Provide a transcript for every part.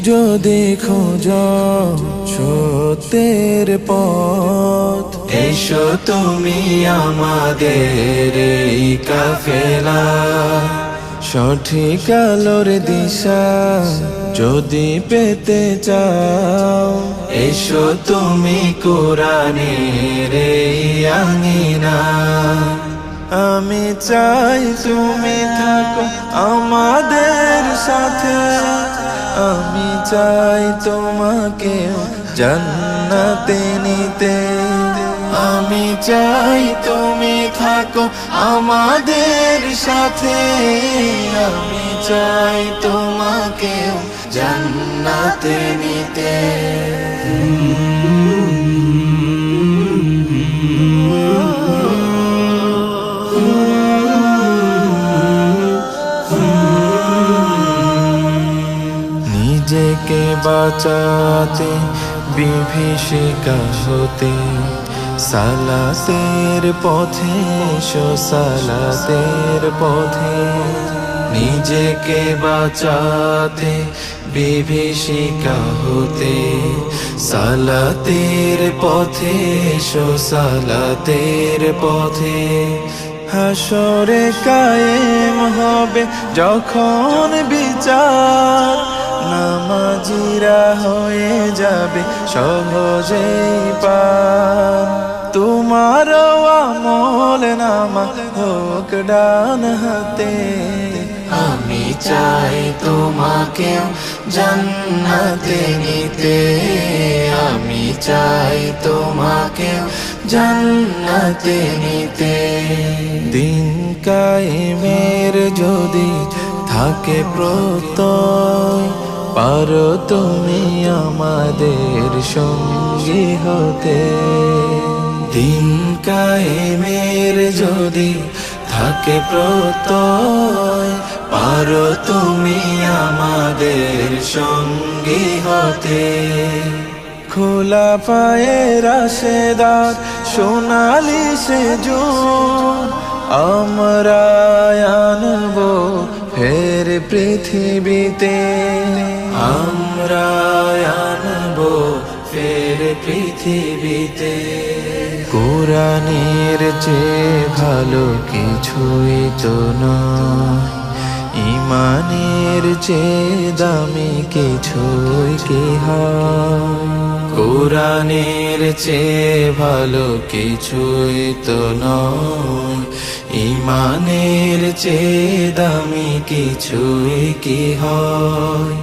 যদি খোঁজো সত্যের পথ, এসো তুমি আমাদের এই কাফেলা। সঠিক আলোর দিশা যদি পেতে চাও, এসো তুমি কোরআনের এই আঙিনা। আমি চাই তুমি থাকো আমাদের সাথে, আমি চাই তোমাকে জান্নাতে নিতে। আমি চাই তুমি থাকো আমাদের সাথে, আমি চাই তোমাকে জান্নাতে নিতে। নিজেকে বাঁচাতে বিভীষিকা হতে, সালাতের পথে এসো সালাতের পথে। নিজেকে বাঁচাতে বিভীষিকা হতে, সালাতের পথে এসো সালাতের পথে। হাসরে কায়েম হবে যখন বিচার, নামাজিরা হয়ে যাবে সহজেই পার। তোমার আমল নামা হোক ডান হাতে, আমি চাই তোমাকে জান্নাতে নিতে, আমি চাই তোমাকে জান্নাতে নিতে। দিন কায়েমের যদি থাকে প্রত্যয়, পারো তুমি আমাদের সঙ্গী হতে। দিন কায়েমের যদি থাকে প্রত্যয়, পারো তুমি আমাদের সঙ্গী হতে। খোলা পায়ে রাশেদার সোনালি সে যুগ, আমরা আনবো ফের পৃথিবীতে, আমরা আনবো ফের পৃথিবীতে। কোরআনের চেয়ে ভালো কিছুই তো নয়, ঈমানের চেয়ে দামি কিছুই কি হয়। কোরআনের চেয়ে ভালো কিছুই তো নয়, ঈমানের চেয়ে দামি কিছুই কি হয়।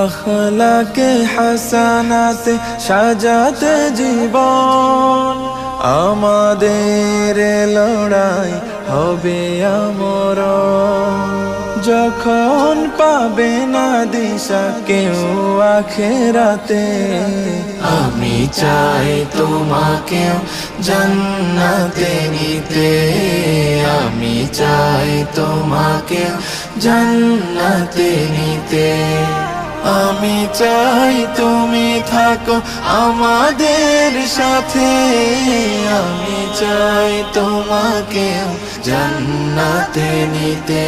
আখলাকে হাসানাতে সাজাতে জীবন, আমাদের লড়াই হবে আমরণ। যখন পাবে না দিশা কেউ আখেরাতে, আমি চাই তোমাকে জান্নাতে নিতে, আমি চাই তোমাকে জান্নাতে নিতে। আমি চাই তুমি থাকো আমাদের সাথে, আমি চাই তোমাকে জান্নাতে নিতে।